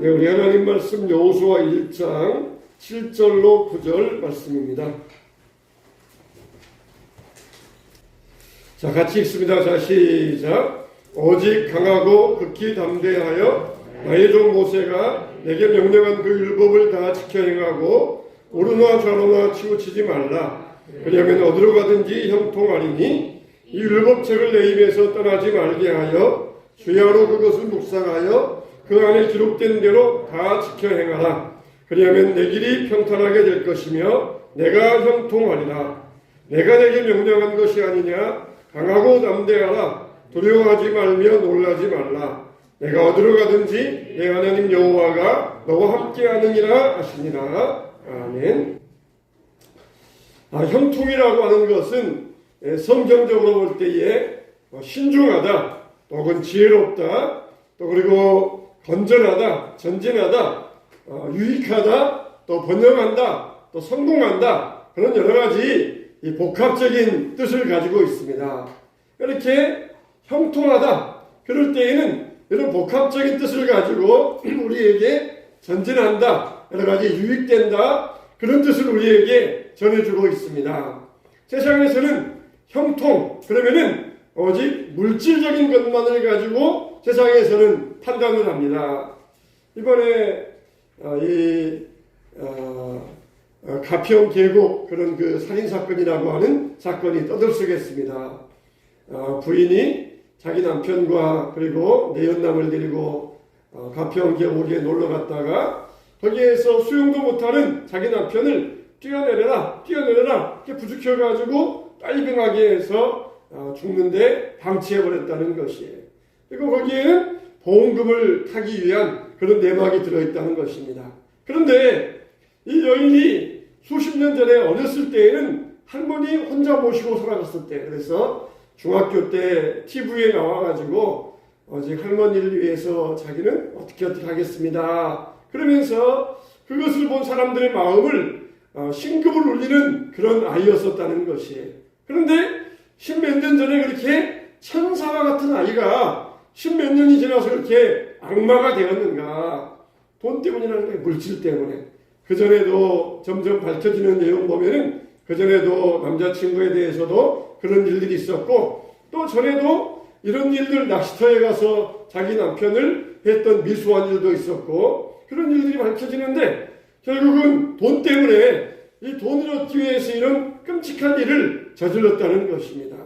네, 우리 하나님 말씀 여호수아 1장 7절로 9절 말씀입니다. 자, 같이 읽습니다. 자, 시작. 오직 강하고 극히 담대하여 나의 종 모세가 내게 명령한 그 율법을 다 지켜 행하고 오르나 좌로나 치우치지 말라. 그러면 어디로 가든지 형통하리니 이 율법책을 내 입에서 떠나지 말게 하여 주야로 그것을 묵상하여 그 안에 기록된 대로 다 지켜 행하라. 그리하면 내 길이 평탄하게 될 것이며 내가 형통하리라. 내가 내게 명령한 것이 아니냐. 강하고 담대하라. 두려워하지 말며 놀라지 말라. 내가 어디로 가든지 내 하나님 여호와가 너와 함께하느니라 하시니라. 아멘. 형통이라고 하는 것은 성경적으로 볼 때에 신중하다, 혹은 지혜롭다, 또 그리고 건전하다, 전진하다, 유익하다, 또 번영한다, 또 성공한다, 그런 여러 가지 이 복합적인 뜻을 가지고 있습니다. 이렇게 형통하다, 그럴 때에는 이런 복합적인 뜻을 가지고 우리에게 전진한다, 여러 가지 유익된다, 그런 뜻을 우리에게 전해주고 있습니다. 세상에서는 형통, 그러면은 오직 물질적인 것만을 가지고 세상에서는 판단을 합니다. 이번에 가평 계곡 그런 그 살인사건이라고 하는 사건이 떠들썩했습니다. 부인이 자기 남편과 그리고 내연남을 데리고 가평 계곡에 놀러 갔다가 거기에서 수영도 못하는 자기 남편을 뛰어내려라 이렇게 부추겨가지고 빨병하게 해서 죽는데 방치해버렸다는 것이에요. 그리고 거기에는 보험금을 타기 위한 그런 내막이 들어있다는 것입니다. 그런데 이 여인이 수십 년 전에 어렸을 때에는 할머니 혼자 모시고 살아갔을 때, 그래서 중학교 때 TV에 나와가지고 할머니를 위해서 자기는 어떻게 하겠습니다. 그러면서 그것을 본 사람들의 마음을 신급을 울리는 그런 아이였었다는 것이에요. 그런데 십몇 년 전에 그렇게 천사와 같은 아이가 십몇 년이 지나서 그렇게 악마가 되었는가. 돈 때문이라는 거예요. 물질 때문에. 그전에도 점점 밝혀지는 내용 보면은 그전에도 남자친구에 대해서도 그런 일들이 있었고, 또 전에도 이런 일들, 낚시터에 가서 자기 남편을 했던 미수한 일도 있었고, 그런 일들이 밝혀지는데 결국은 돈 때문에 이 돈을 얻기 위해서 이런 끔찍한 일을 저질렀다는 것입니다.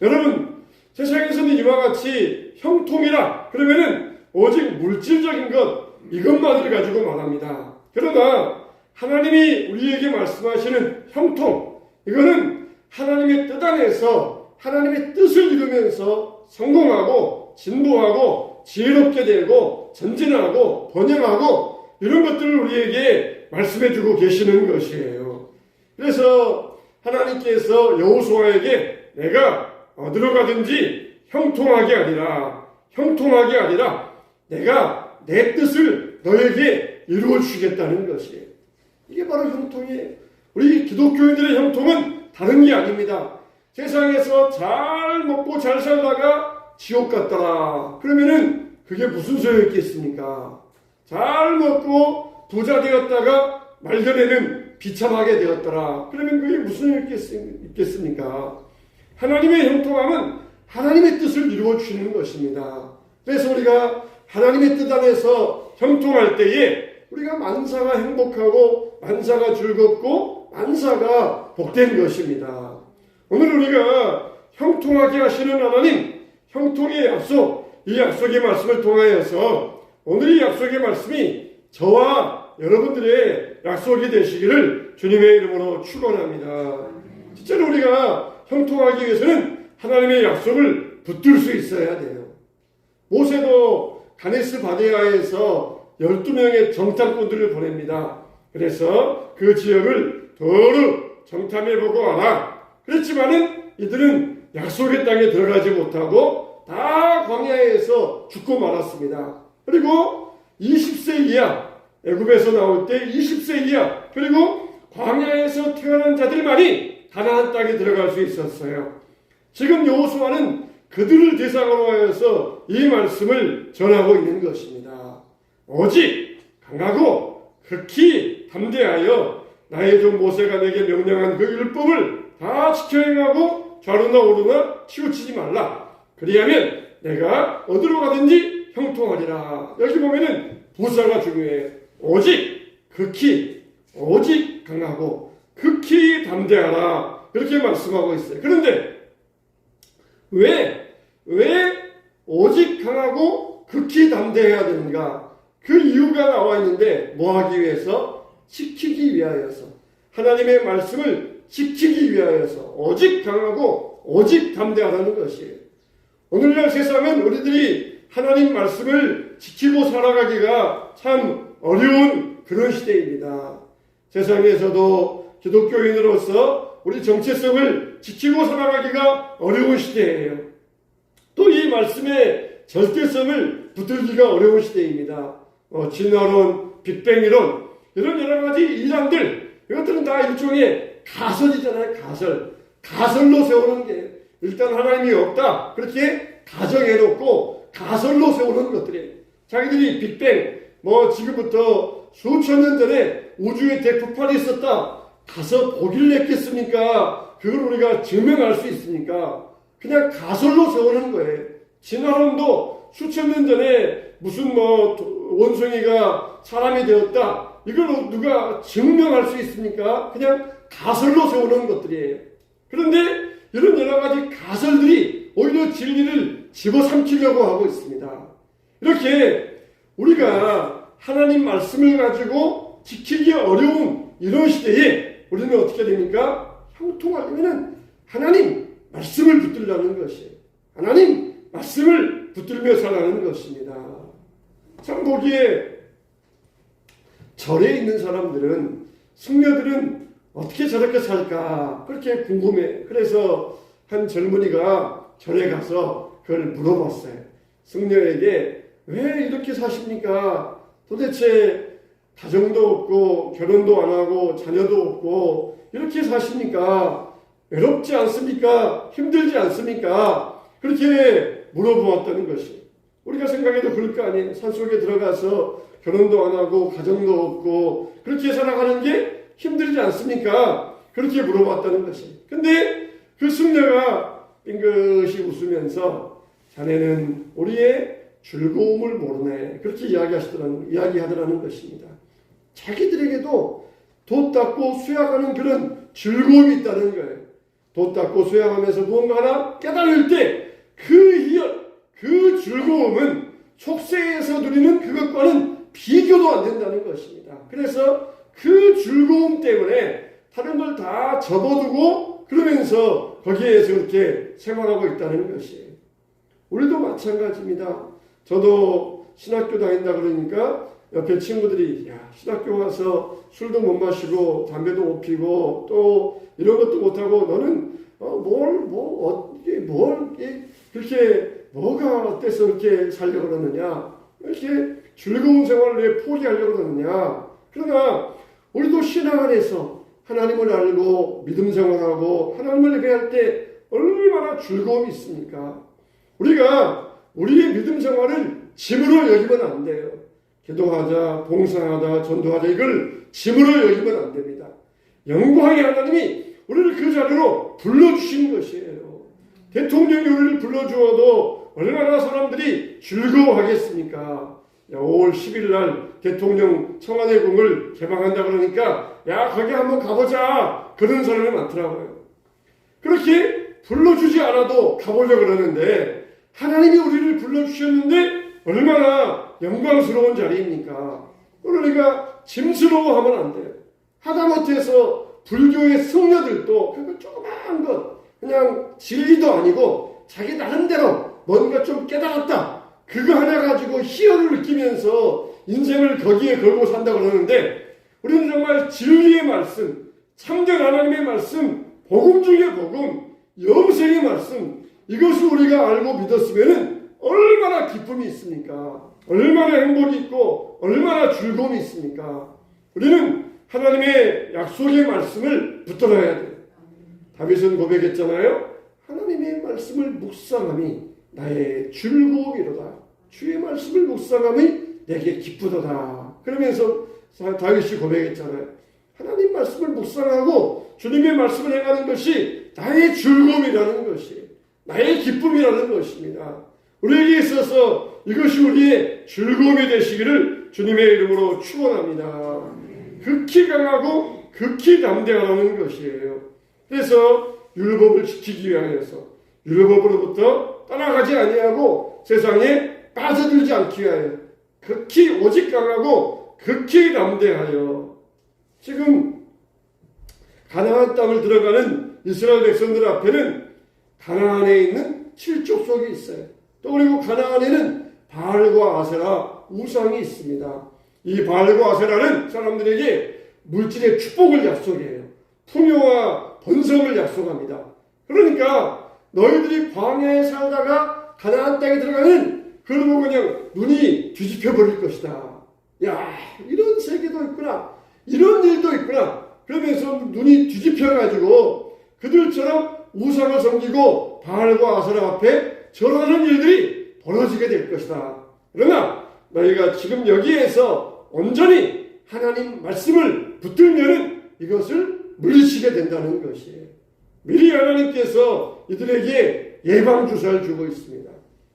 여러분, 세상에서는 이와 같이 형통이라 그러면은 오직 물질적인 것, 이것만을 가지고 말합니다. 그러나 하나님이 우리에게 말씀하시는 형통, 이거는 하나님의 뜻 안에서 하나님의 뜻을 이루면서 성공하고 진보하고 지혜롭게 되고 전진하고 번영하고 이런 것들을 우리에게 말씀해주고 계시는 것이에요. 그래서 하나님께서 여호수아에게 내가 어디로 가든지 형통하게 아니라 내가 내 뜻을 너에게 이루어 주겠다는 것이에요. 이게 바로 형통이에요. 우리 기독교인들의 형통은 다른 게 아닙니다. 세상에서 잘 먹고 잘 살다가 지옥 갔더라. 그러면은 그게 무슨 소용있겠습니까? 잘 먹고 부자 되었다가 말년에는 비참하게 되었더라. 그러면 그게 무슨 있겠습니까? 하나님의 형통함은 하나님의 뜻을 이루어 주시는 것입니다. 그래서 우리가 하나님의 뜻 안에서 형통할 때에 우리가 만사가 행복하고 만사가 즐겁고 만사가 복된 것입니다. 오늘 우리가 형통하게 하시는 하나님, 형통의 약속, 이 약속의 말씀을 통하여서 오늘 이 약속의 말씀이 저와 여러분들의 약속이 되시기를 주님의 이름으로 축원합니다. 실제로 우리가 형통하기 위해서는 하나님의 약속을 붙들 수 있어야 돼요. 모세도 가데스 바네아에서 12명의 정탐꾼들을 보냅니다. 그래서 그 지역을 도로 정탐해보고 와라. 그렇지만은 이들은 약속의 땅에 들어가지 못하고 다 광야에서 죽고 말았습니다. 그리고 20세 이하, 애굽에서 나올 때 20세 이하, 그리고 광야에서 태어난 자들만이 가나안 땅에 들어갈 수 있었어요. 지금 여호수아는 그들을 대상으로 하여서 이 말씀을 전하고 있는 것입니다. 오직 강하고 극히 담대하여 나의 종 모세가 내게 명령한 그 율법을 다 지켜 행하고 좌로나 오르나 치우치지 말라. 그리하면 내가 어디로 가든지 형통하리라. 여기 보면은 부사가 중요해요. 오직 극히, 오직 강하고 극히 담대하라. 그렇게 말씀하고 있어요. 그런데 왜 오직 강하고 극히 담대해야 되는가? 그 이유가 나와 있는데 뭐 하기 위해서? 지키기 위하여서. 하나님의 말씀을 지키기 위하여서 오직 강하고 오직 담대하라는 것이에요. 오늘날 세상은 우리들이 하나님 말씀을 지키고 살아가기가 참 어려운 그런 시대입니다. 세상에서도 기독교인으로서 우리 정체성을 지키고 살아가기가 어려운 시대예요. 또 이 말씀의 절대성을 붙들기가 어려운 시대입니다. 진화론, 빅뱅이론 이런 여러 가지 이론들 이것들은 다 일종의 가설이잖아요. 가설로 세우는 게 일단 하나님이 없다 그렇게 가정해놓고 가설로 세우는 것들이에요. 자기들이 빅뱅 지금부터 수천 년 전에 우주에 대폭발이 있었다 가서 보길 냈겠습니까? 그걸 우리가 증명할 수 있습니까? 그냥 가설로 세우는 거예요. 진화론도 수천 년 전에 무슨 원숭이가 사람이 되었다 이걸 누가 증명할 수 있습니까? 그냥 가설로 세우는 것들이에요. 그런데 이런 여러 가지 가설들이 오히려 진리를 집어삼키려고 하고 있습니다. 이렇게 우리가 하나님 말씀을 가지고 지키기 어려운 이런 시대에 우리는 어떻게 됩니까? 형통하려면 하나님 말씀을 붙들라는 것이에요. 하나님 말씀을 붙들며 살아가는 것입니다. 참 보기에 절에 있는 사람들은 승려들은 어떻게 저렇게 살까 그렇게 궁금해. 그래서 한 젊은이가 절에 가서 그걸 물어봤어요. 승려에게 왜 이렇게 사십니까? 도대체 가정도 없고 결혼도 안 하고 자녀도 없고 이렇게 사십니까? 외롭지 않습니까? 힘들지 않습니까? 그렇게 물어보았다는 것이 우리가 생각해도 그럴 거 아니에요. 산속에 들어가서 결혼도 안 하고 가정도 없고 그렇게 살아가는 게 힘들지 않습니까? 그렇게 물어봤다는 것이. 근데 그 승려가 빙긋이 웃으면서 자네는 우리의 즐거움을 모르네 그렇게 이야기하더라는 것입니다. 자기들에게도 돛 닦고 수양하는 그런 즐거움이 있다는 거예요. 돛 닦고 수양하면서 무언가 하나 깨달을 때 그 즐거움은 속세에서 누리는 그것과는 비교도 안 된다는 것입니다. 그래서 그 즐거움 때문에 다른 걸 다 접어두고 그러면서 거기에서 그렇게 생활하고 있다는 것이에요. 우리도 마찬가지입니다. 저도 신학교 다닌다 그러니까 옆에 친구들이 신학교 가서 술도 못 마시고 담배도 못 피고 또 이런 것도 못하고 너는 그렇게 뭐가 어때서 그렇게 살려고 그러느냐 이렇게 즐거운 생활을 왜 포기하려고 그러느냐. 그러나 우리도 신앙 안에서 하나님을 알고 믿음 생활하고 하나님을 예배할 때 얼마나 즐거움이 있습니까? 우리가 우리의 믿음 생활을 짐으로 여기면 안 돼요. 기도하자, 봉사하다, 전도하자 이걸 짐으로 여기면 안 됩니다. 영광의 하나님이 우리를 그 자리로 불러주신 것이에요. 대통령이 우리를 불러주어도 얼마나 사람들이 즐거워하겠습니까? 5월 10일 날 대통령 청와대궁을 개방한다 그러니까 거기 한번 가보자 그런 사람이 많더라고요. 그렇게 불러주지 않아도 가보려고 그러는데 하나님이 우리를 불러주셨는데 얼마나 영광스러운 자리입니까? 그러니까 짐스러워하면 안 돼요. 하다못해서 불교의 승려들도 그거 조그마한 것 그냥 진리도 아니고 자기 나름대로 뭔가 좀 깨달았다 그거 하나 가지고 희열을 느끼면서 인생을 거기에 걸고 산다고 그러는데 우리는 정말 진리의 말씀, 참된 하나님의 말씀, 복음 중의 복음, 영생의 말씀 이것을 우리가 알고 믿었으면 얼마나 기쁨이 있습니까? 얼마나 행복이 있고 얼마나 즐거움이 있습니까? 우리는 하나님의 약속의 말씀을 붙들어야 돼요. 다윗은 고백했잖아요. 하나님의 말씀을 묵상함이 나의 즐거움이로다. 주의 말씀을 묵상함이 내게 기쁘도다. 그러면서 다윗이 고백했잖아요. 하나님 말씀을 묵상하고 주님의 말씀을 행하는 것이 나의 즐거움이라는 것이, 나의 기쁨이라는 것입니다. 우리에게 있어서 이것이 우리의 즐거움이 되시기를 주님의 이름으로 축원합니다. 극히 강하고 극히 담대하라는 것이에요. 그래서 율법을 지키기 위하여서, 율법으로부터 떠나가지 아니하고 세상에 빠져들지 않기 위하여 극히 오직 강하고 극히 담대하여, 지금 가나안 땅을 들어가는 이스라엘 백성들 앞에는 가나안에 있는 칠족속이 있어요. 또 그리고 가나안에는 바알과 아세라 우상이 있습니다. 이 바알과 아세라는 사람들에게 물질의 축복을 약속해요. 풍요와 번성을 약속합니다. 그러니까 너희들이 광야에 살다가 가나안 땅에 들어가면 그걸 보고 그냥 눈이 뒤집혀 버릴 것이다. 야, 이런 세계도 있구나, 이런 일도 있구나, 그러면서 눈이 뒤집혀가지고 그들처럼 우상을 섬기고 바알과 아세라 앞에 절하는 일들이 벌어지게 될 것이다. 그러나 너희가 지금 여기에서 온전히 하나님 말씀을 붙들면은 이것을 물리치게 된다는 것이에요. 미리 하나님께서 이들에게 예방주사를 주고 있습니다.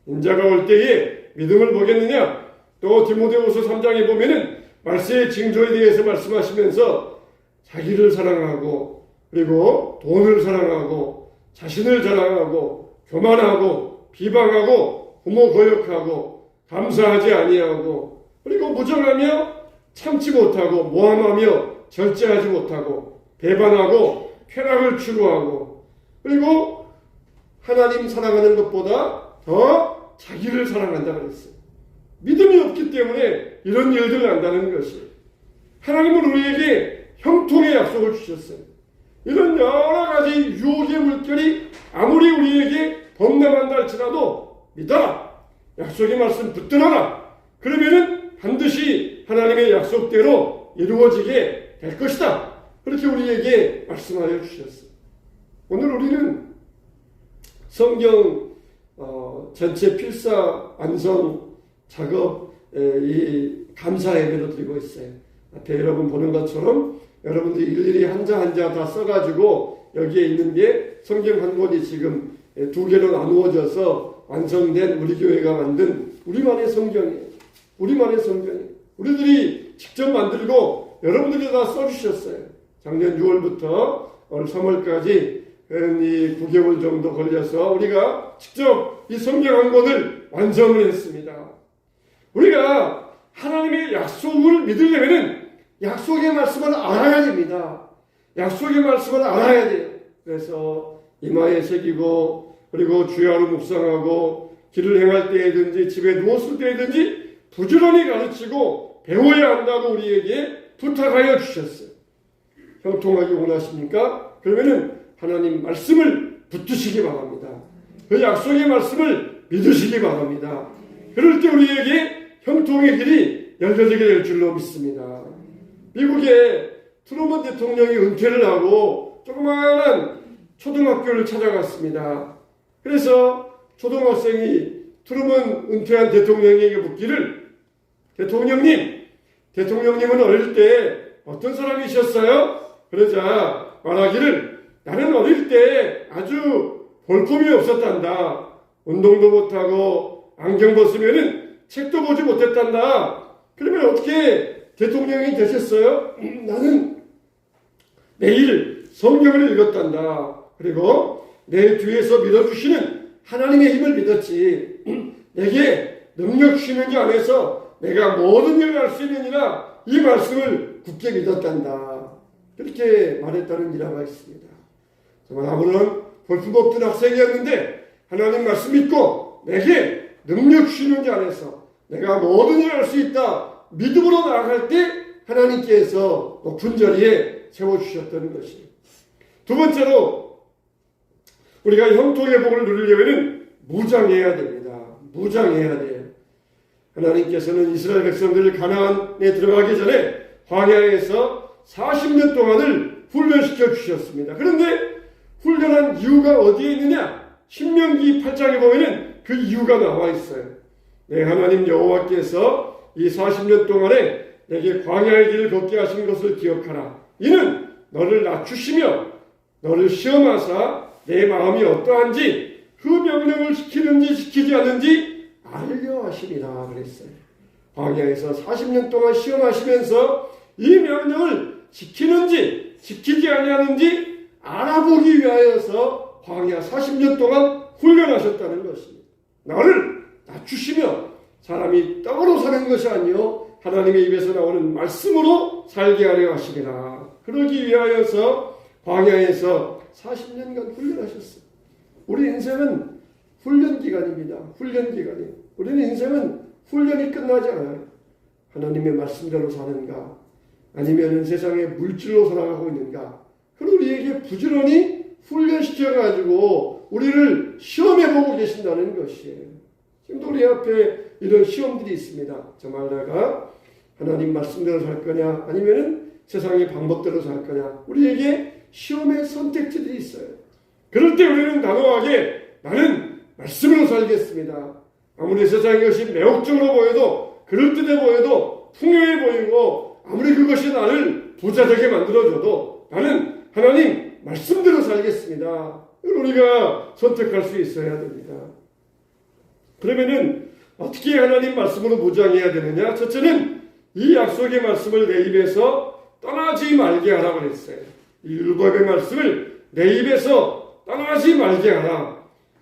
인자가 올 때에 믿음을 보겠느냐? 또 디모데후서 3장에 보면은 말세의 징조에 대해서 말씀하시면서 자기를 사랑하고, 그리고 돈을 사랑하고, 자신을 자랑하고, 교만하고, 비방하고, 부모 거역하고, 감사하지 아니하고, 그리고 무정하며 참지 못하고, 모함하며 절제하지 못하고, 배반하고, 쾌락을 추구하고, 그리고 하나님 사랑하는 것보다 더 자기를 사랑한다 그랬어요. 믿음이 없기 때문에 이런 일들을 한다는 것이, 하나님은 우리에게 형통의 약속을 주셨어요. 이런 여러 가지 유혹의 물결이 아무리 우리에게 범람한다 할지라도 믿어라, 약속의 말씀 붙들어라, 그러면은 반드시 하나님의 약속대로 이루어지게 될 것이다. 그렇게 우리에게 말씀하여 주셨어요. 오늘 우리는 성경 전체 필사 완성 작업 이 감사 예배로 드리고 있어요. 앞에 여러분 보는 것처럼 여러분들이 일일이 한자 한자 다 써가지고 여기에 있는 게 성경 한 권이 지금 2개로 나누어져서 완성된 우리 교회가 만든 우리만의 성경이에요. 우리만의 성경이에요. 우리들이 직접 만들고 여러분들이 다 써주셨어요. 작년 6월부터 올 3월까지 이 9개월 정도 걸려서 우리가 직접 이 성경 한 권을 완성을 했습니다. 우리가 하나님의 약속을 믿으려면 약속의 말씀을 알아야 됩니다. 약속의 말씀을 알아야 돼요. 그래서 이마에 새기고, 그리고 주야로 묵상하고, 길을 행할 때에든지 집에 누웠을 때에든지 부지런히 가르치고 배워야 한다고 우리에게 부탁하여 주셨어요. 형통하기 원하십니까? 그러면은 하나님 말씀을 붙드시기 바랍니다. 그 약속의 말씀을 믿으시기 바랍니다. 그럴 때 우리에게 형통의 길이 열려지게 될 줄로 믿습니다. 미국의 트루먼 대통령이 은퇴를 하고 조그마한 초등학교를 찾아갔습니다. 그래서 초등학생이 트루먼 은퇴한 대통령에게 묻기를, 대통령님은 어릴 때 어떤 사람이셨어요? 그러자 말하기를, 나는 어릴 때 아주 볼품이 없었단다. 운동도 못하고 안경 벗으면은 책도 보지 못했단다. 그러면 어떻게 대통령이 되셨어요? 나는 매일 성경을 읽었단다. 그리고 내 뒤에서 믿어주시는 하나님의 힘을 믿었지. 내게 능력 주시는 자 안에서 내가 모든 일을 할 수 있느니라, 이 말씀을 굳게 믿었단다. 그렇게 말했다는 일화가 있습니다. 정말 아무런 볼품없던 학생이었는데 하나님 말씀 믿고 내게 능력 주시는 자 안에서 내가 모든 일을 할 수 있다, 믿음으로 나아갈 때 하나님께서 높은 자리에 세워주셨다는 것이에요. 두 번째로, 우리가 형통의 복을 누리려면 무장해야 됩니다. 무장해야 돼요. 하나님께서는 이스라엘 백성들을 가나안에 들어가기 전에 광야에서 40년 동안을 훈련시켜 주셨습니다. 그런데 훈련한 이유가 어디에 있느냐? 신명기 8장에 보면은 그 이유가 나와 있어요. 네, 하나님 여호와께서 이 40년 동안에 내게 광야의 길을 걷게 하신 것을 기억하라. 이는 너를 낮추시며 너를 시험하사 내 마음이 어떠한지 그 명령을 지키는지 지키지 않는지 알려 하심이라 그랬어요. 광야에서 40년 동안 시험하시면서 이 명령을 지키는지 지키지 아니하는지 알아보기 위하여서 광야 40년 동안 훈련하셨다는 것입니다. 나를 낮추시며 사람이 떡으로 사는 것이 아니요 하나님의 입에서 나오는 말씀으로 살게 하려 하시리라. 그러기 위하여서 광야에서 40년간 훈련하셨어요. 우리 인생은 훈련 기간입니다. 훈련 기간이. 우리는 인생은 훈련이 끝나지 않아요. 하나님의 말씀대로 사는가 아니면 세상의 물질로 살아가고 있는가. 그걸 우리에게 부지런히 훈련시켜가지고 우리를 시험해보고 계신다는 것이에요. 지금도 우리 앞에 이런 시험들이 있습니다. 정말 내가 하나님 말씀대로 살 거냐 아니면 세상의 방법대로 살 거냐. 우리에게 시험의 선택지들이 있어요. 그럴 때 우리는 단호하게 나는 말씀으로 살겠습니다. 아무리 세상의 것이 매혹적으로 보여도 그럴듯해 보여도 풍요해 보이고 아무리 그것이 나를 부자되게 만들어줘도 나는 하나님 말씀대로 살겠습니다. 우리가 선택할 수 있어야 됩니다. 그러면은 어떻게 하나님 말씀으로 무장해야 되느냐? 첫째는 이 약속의 말씀을 내 입에서 떠나지 말게 하라고 그랬어요. 이 율법의 말씀을 내 입에서 떠나지 말게 하라.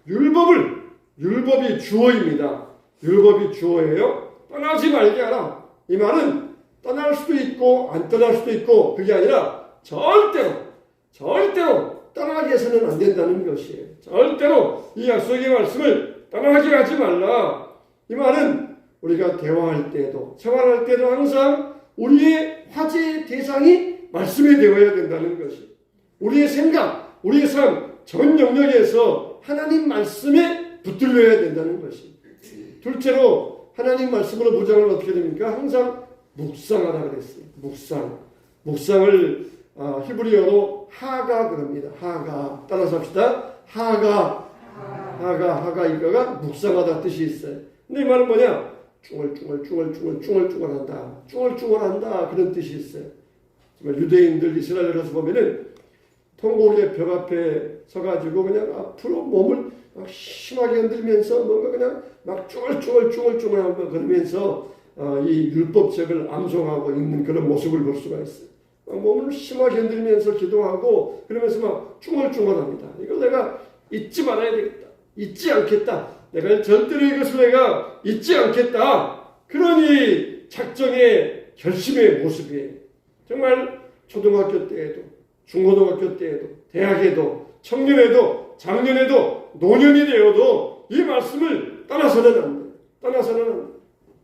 율법이 주어입니다. 율법이 주어예요. 떠나지 말게 하라. 이 말은 떠날 수도 있고 안 떠날 수도 있고 그게 아니라 절대로 떠나게 해서는 안 된다는 것이에요. 절대로 이 약속의 말씀을 떠나게 하지 말라. 이 말은 우리가 대화할 때도 생활할 때도 항상 우리의 화제의 대상이 말씀이 되어야 된다는 것이. 우리의 생각, 우리의 삶 전 영역에서 하나님 말씀에 붙들려야 된다는 것이. 둘째로 하나님 말씀으로 무장을 어떻게 됩니까? 항상 묵상하라 그랬어요. 묵상을 히브리어로 하가 그럽니다. 하가. 따라서 합시다. 하가 이거가 묵상하다 뜻이 있어요. 근데 이 말은 뭐냐? 쭈글쭈글한다. 쭈글쭈글한다. 그런 뜻이 있어요. 정말 유대인들 이스라엘에 가서 보면은 통곡의 벽 앞에 서가지고 그냥 앞으로 몸을 막 심하게 흔들면서 뭔가 그냥 막 쭈글쭈글하고 그러면서 이 율법책을 암송하고 있는 그런 모습을 볼 수가 있어요. 몸을 심하게 흔들면서 기도하고 그러면서 막 쭈글쭈글합니다. 이걸 내가 잊지 말아야 되겠다. 잊지 않겠다. 내가 절대로 이것을 내가 잊지 않겠다. 그러니 작정의 결심의 모습이에요. 정말 초등학교 때에도 중고등학교 때에도 대학에도 청년에도 작년에도 노년이 되어도 이 말씀을 떠나서는 안 돼요. 떠나서는 안 돼요.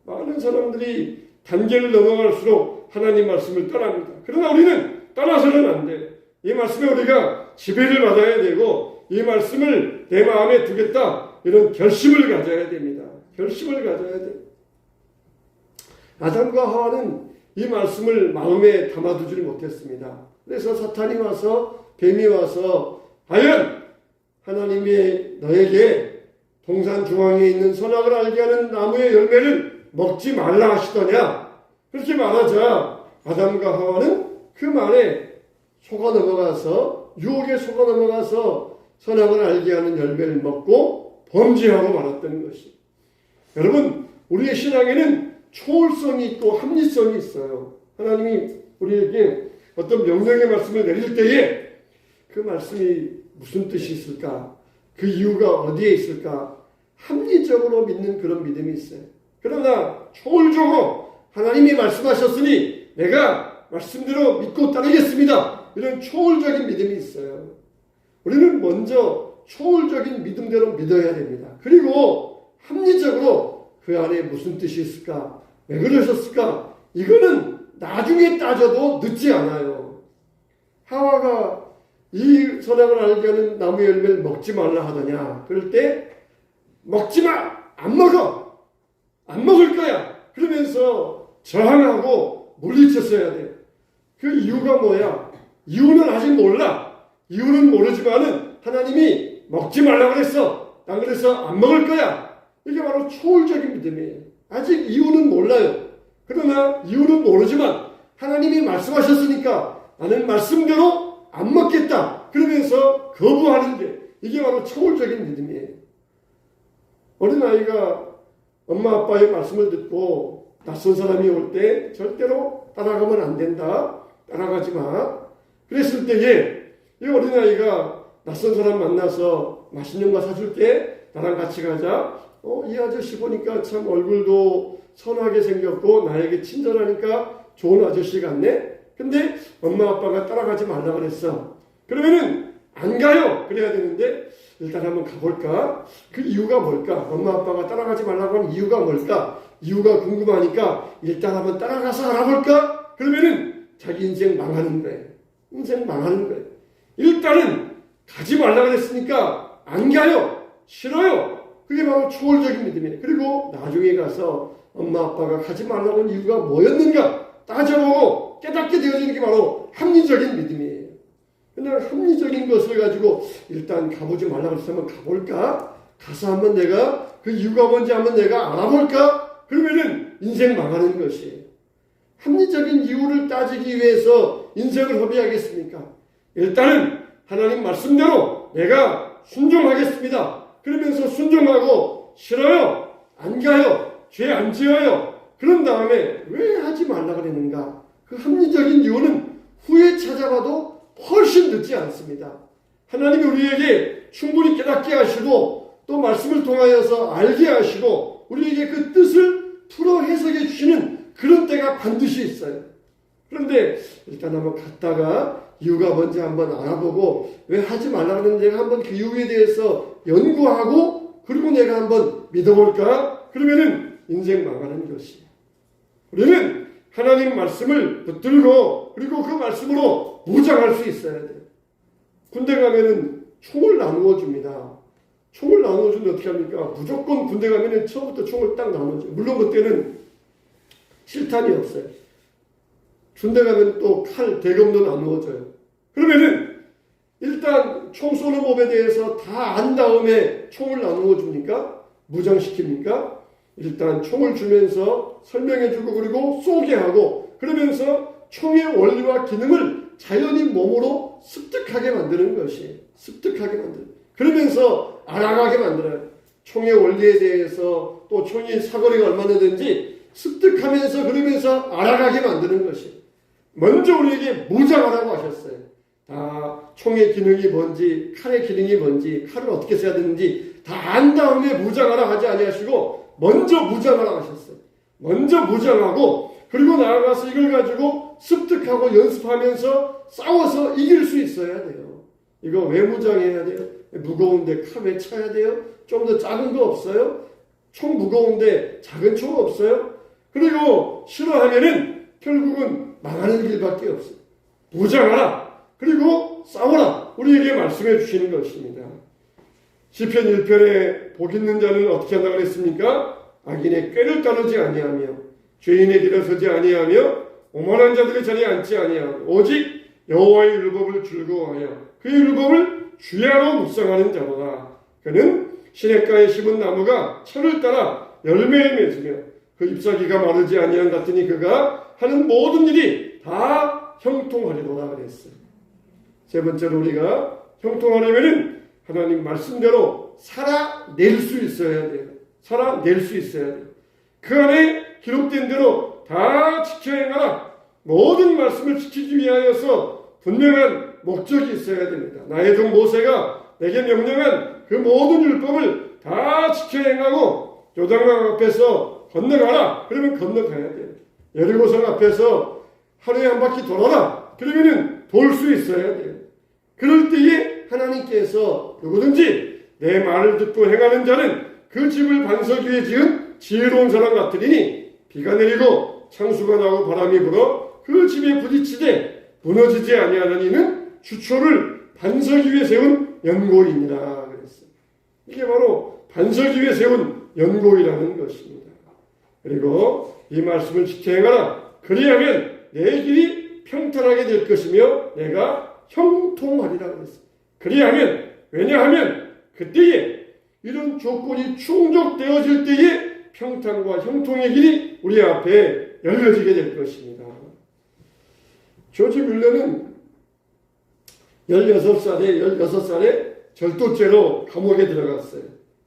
많은 사람들이 단계를 넘어갈수록 하나님 말씀을 떠납니다. 그러나 우리는 떠나서는 안 돼요. 이 말씀에 우리가 지배를 받아야 되고 이 말씀을 내 마음에 두겠다. 이런 결심을 가져야 됩니다. 결심을 가져야 돼요. 아담과 하와는 이 말씀을 마음에 담아두지를 못했습니다. 그래서 사탄이 와서 뱀이 와서 과연 하나님이 너에게 동산 중앙에 있는 선악을 알게 하는 나무의 열매를 먹지 말라 하시더냐. 그렇게 말하자 아담과 하와는 그 말에 속아 넘어가서 유혹에 속아 넘어가서 선악을 알게 하는 열매를 먹고 범죄하고 말았던 것이. 여러분 우리의 신앙에는 초월성이 있고 합리성이 있어요. 하나님이 우리에게 어떤 명령의 말씀을 내릴 때에 그 말씀이 무슨 뜻이 있을까? 그 이유가 어디에 있을까? 합리적으로 믿는 그런 믿음이 있어요. 그러나 초월적으로 하나님이 말씀하셨으니 내가 말씀대로 믿고 따르겠습니다. 이런 초월적인 믿음이 있어요. 우리는 먼저 초월적인 믿음대로 믿어야 됩니다. 그리고 합리적으로 그 안에 무슨 뜻이 있을까? 왜 그러셨을까? 이거는 나중에 따져도 늦지 않아요. 하와가 이 선악을 알게 하는 나무 열매를 먹지 말라 하더냐. 그럴 때 먹지 마! 안 먹어! 안 먹을 거야! 그러면서 저항하고 물리쳤어야 돼. 그 이유가 뭐야? 이유는 아직 몰라. 이유는 모르지만은 하나님이 먹지 말라고 그랬어. 난 그래서 안 먹을 거야. 이게 바로 초월적인 믿음이에요. 아직 이유는 몰라요. 그러나 이유는 모르지만 하나님이 말씀하셨으니까 나는 말씀대로 안 먹겠다. 그러면서 거부하는 게 이게 바로 초월적인 믿음이에요. 어린아이가 엄마 아빠의 말씀을 듣고 낯선 사람이 올 때 절대로 따라가면 안 된다. 따라가지 마. 그랬을 때에 이 어린아이가 낯선 사람 만나서 맛있는 거 사줄게. 나랑 같이 가자. 이 아저씨 보니까 참 얼굴도 선하게 생겼고 나에게 친절하니까 좋은 아저씨 같네. 근데 엄마 아빠가 따라가지 말라 그랬어. 그러면은 안 가요. 그래야 되는데 일단 한번 가볼까? 그 이유가 뭘까? 엄마 아빠가 따라가지 말라고 하는 이유가 뭘까? 이유가 궁금하니까 일단 한번 따라가서 알아볼까? 그러면은 자기 인생 망하는 거예요. 인생 망하는 거예요. 일단은 가지 말라 그랬으니까 안 가요. 싫어요. 그게 바로 초월적인 믿음이에요. 그리고 나중에 가서 엄마 아빠가 가지 말라고 하는 이유가 뭐였는가 따져보고 깨닫게 되어지는 게 바로 합리적인 믿음이에요. 그냥 합리적인 것을 가지고 일단 가보지 말라고 해서 한번 가볼까? 가서 한번 내가 그 이유가 뭔지 한번 내가 알아볼까? 그러면은 인생 망하는 것이에요. 합리적인 이유를 따지기 위해서 인생을 허비하겠습니까? 일단은 하나님 말씀대로 내가 순종하겠습니다. 그러면서 순종하고 싫어요. 안 가요. 죄 안 지어요. 그런 다음에 왜 하지 말라 그랬는가? 그 합리적인 이유는 후에 찾아봐도 훨씬 늦지 않습니다. 하나님이 우리에게 충분히 깨닫게 하시고 또 말씀을 통하여서 알게 하시고 우리에게 그 뜻을 풀어 해석해 주시는 그런 때가 반드시 있어요. 그런데 일단 한번 갔다가 이유가 뭔지 한번 알아보고 왜 하지 말라고 하는지 내가 한번 그 이유에 대해서 연구하고 그리고 내가 한번 믿어볼까? 그러면은 인생 망하는 것이에요. 우리는 하나님 말씀을 붙들고 그리고 그 말씀으로 무장할 수 있어야 돼요. 군대 가면은 총을 나누어 줍니다. 총을 나누어 주면 어떻게 합니까? 무조건 군대 가면은 처음부터 총을 딱 나누어 줘요. 물론 그때는 실탄이 없어요. 군대 가면 또 칼, 대검도 나누어 줘요. 그러면은 일단 총 쏘는 법에 대해서 다 안 다음에 총을 나누어 줍니까? 무장시킵니까? 일단 총을 주면서 설명해주고 그리고 쏘게 하고 그러면서 총의 원리와 기능을 자연히 몸으로 습득하게 만드는 것이에요. 습득하게 만드는. 그러면서 알아가게 만들어요. 총의 원리에 대해서 또 총의 사거리가 얼마나 되는지 습득하면서 그러면서 알아가게 만드는 것이에요. 먼저 우리에게 무장하라고 하셨어요. 다 총의 기능이 뭔지 칼의 기능이 뭔지 칼을 어떻게 써야 되는지 다 안 다음에 무장하라 하지 아니하시고 먼저 무장하라 하셨어요. 먼저 무장하고 그리고 나아가서 이걸 가지고 습득하고 연습하면서 싸워서 이길 수 있어야 돼요. 이거 왜 무장해야 돼요? 무거운데 칼 왜 쳐야 돼요? 좀 더 작은 거 없어요? 총 무거운데 작은 총 없어요? 그리고 싫어하면은 결국은 망하는 길밖에 없어요. 무장하라. 그리고 싸워라. 우리에게 말씀해 주시는 것입니다. 시편 1편에 복 있는 자는 어떻게 한다고 그랬습니까? 악인의 꾀를 따르지 아니하며 죄인의 길에 서지 아니하며 오만한 자들의 자리에 앉지 아니하며 오직 여호와의 율법을 즐거워하여 그의 율법을 주야로 묵상하는 자로다. 그는 시냇가에 심은 나무가 철을 따라 열매를 맺으며 그 잎사귀가 마르지 아니한 같으니 그가 하는 모든 일이 다 형통하리로다 그랬어요. 세 번째로 우리가 형통하려면은 하나님 말씀대로 살아낼 수 있어야 돼요. 살아낼 수 있어야 돼요. 그 안에 기록된 대로 다 지켜 행하라. 모든 말씀을 지키기 위하여서 분명한 목적이 있어야 됩니다. 나의 종 모세가 내게 명령한 그 모든 율법을 다 지켜 행하고 요단강 앞에서 건너가라. 그러면 건너가야 돼요. 여리고성 앞에서 하루에 한 바퀴 돌아라. 그러면은 돌 수 있어야 돼요. 그럴 때에 하나님께서 누구든지 내 말을 듣고 행하는 자는 그 집을 반석 위에 지은 지혜로운 사람 같으리니 비가 내리고 창수가 나고 바람이 불어 그 집에 부딪히되 무너지지 아니하는 이는 주초를 반석 위에 세운 연고이니라 그랬어요. 이게 바로 반석 위에 세운 연고이라는 것입니다. 그리고 이 말씀을 지켜 행하라. 그리하면 내 길이 평탄하게 될 것이며 내가 형통하리라 그랬어요. 그리하면 왜냐하면 그때에 이런 조건이 충족되어질 때에 평탄과 형통의 길이 우리 앞에 열려지게 될 것입니다. 조지 뮬러는 16살에 절도죄로 감옥에 들어갔어요.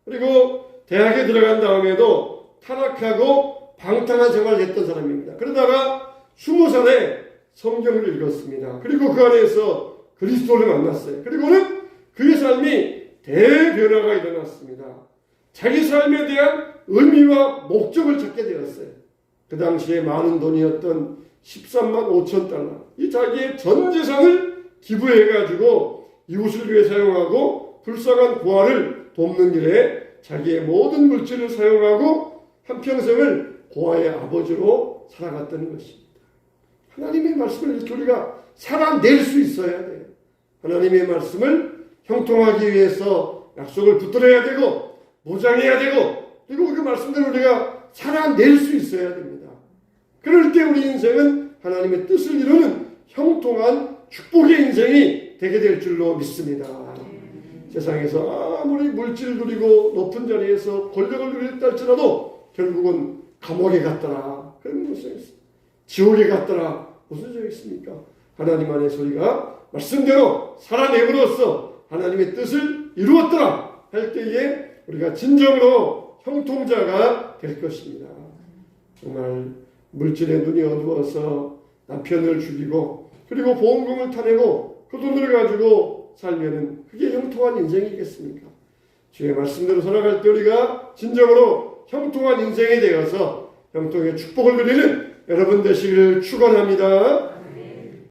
그리고 대학에 들어간 다음에도 타락하고 방탕한 생활을 했던 사람입니다. 그러다가 20살에 성경을 읽었습니다. 그리고 그 안에서 그리스도를 만났어요. 그리고는 그의 삶이 대변화가 일어났습니다. 자기 삶에 대한 의미와 목적을 찾게 되었어요. 그 당시에 많은 돈이었던 13만 5천 달러. 이 자기의 전 재산을 기부해가지고 이웃을 위해 사용하고 불쌍한 고아를 돕는 일에 자기의 모든 물질을 사용하고 한평생을 고아의 아버지로 살아갔다는 것입니다. 하나님의 말씀을 이렇게 우리가 살아낼 수 있어야 돼요. 하나님의 말씀을 형통하기 위해서 약속을 붙들어야 되고 무장해야 되고 그리고 그 말씀대로 우리가 살아낼 수 있어야 됩니다. 그럴 때 우리 인생은 하나님의 뜻을 이루는 형통한 축복의 인생이 되게 될 줄로 믿습니다. 세상에서 아무리 물질을 누리고 높은 자리에서 권력을 누렸다 할지라도 결국은 감옥에 갔더라. 그런 무슨 지옥에 갔더라. 무슨 소용이 있습니까? 하나님 안에서 우리가 말씀대로 살아내므로써 하나님의 뜻을 이루었더라 할 때에 우리가 진정으로 형통자가 될 것입니다. 정말 물질에 눈이 어두워서 남편을 죽이고 그리고 보험금을 타내고 그 돈을 가지고 살면은 그게 형통한 인생이겠습니까? 주의 말씀대로 살아갈 때 우리가 진정으로 형통한 인생이 되어서 형통의 축복을 누리는 여러분 되시기를 축원합니다.